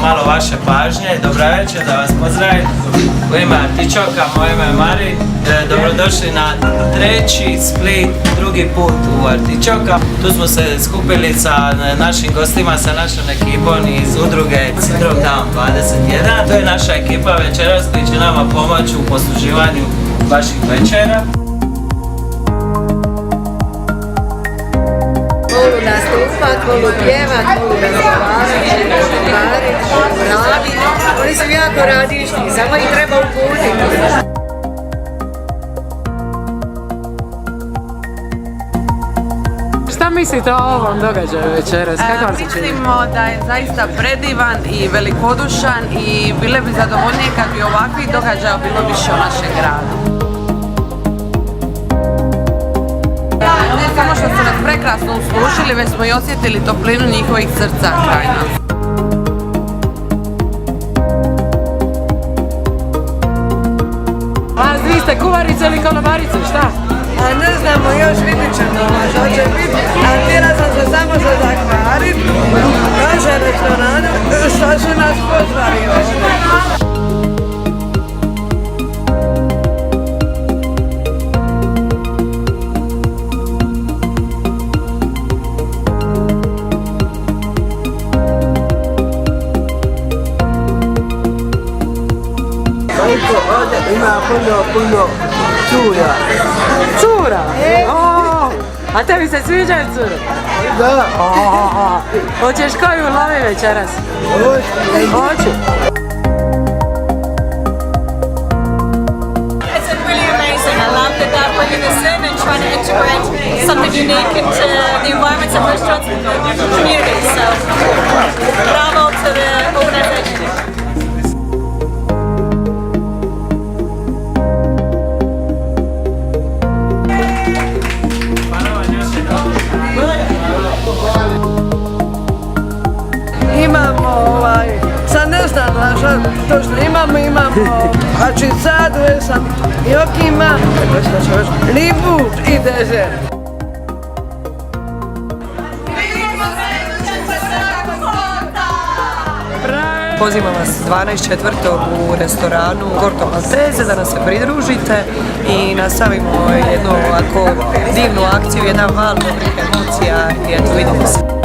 malo vaše pažnje. Dobra večer, da vas pozdravim. U ime Artičoka, moje ime je Mari. Dobrodošli na treći Split, drugi put u Artičoka. Tu smo se skupili sa našim gostima, sa našom ekipom iz udruge Syndrome Down 21. To je naša ekipa večeras koji će nama pomoći u posluživanju vaših večera. Volu nastupat, volu pjevat, volu razgovarati, raditi. Oni su jako radišni, samo ih treba uputiti. Šta mislite o ovom događaju večeras? Kako vam se čini? Mislimo da je zaista predivan i velikodušan i bile bi zadovoljnije kad bi ovakvih događaja bilo više u našem gradu. Ne samo što su nas prekrasno uslužili, već smo i osjetili toplinu njihovih srca kraj nas. A vi ste kuvarice ili konobarice, šta? A ne znamo, još vidit ćemo što će biti. A htjela sam se samo za zahvalit, kaže restoranu, što su nas pozvali ovdje. Ima puno cura. Cura? A tebi se sviđaju cure? Da. Hoćeš koju lovi večeras? Hoću. It's really amazing. I love that they're bringing this in and trying to integrate something unique into the environments and restaurants and the community. So, bravo to the organisation. Imamo sad ne znam što imamo hačicadu, jokima, ribu i dezert. Pozivam vas 12.4. u restoranu Gorto Maltese da nas se pridružite i nastavimo jednu ovako divnu akciju, jedan val dobrih emocija i eto vidimo se.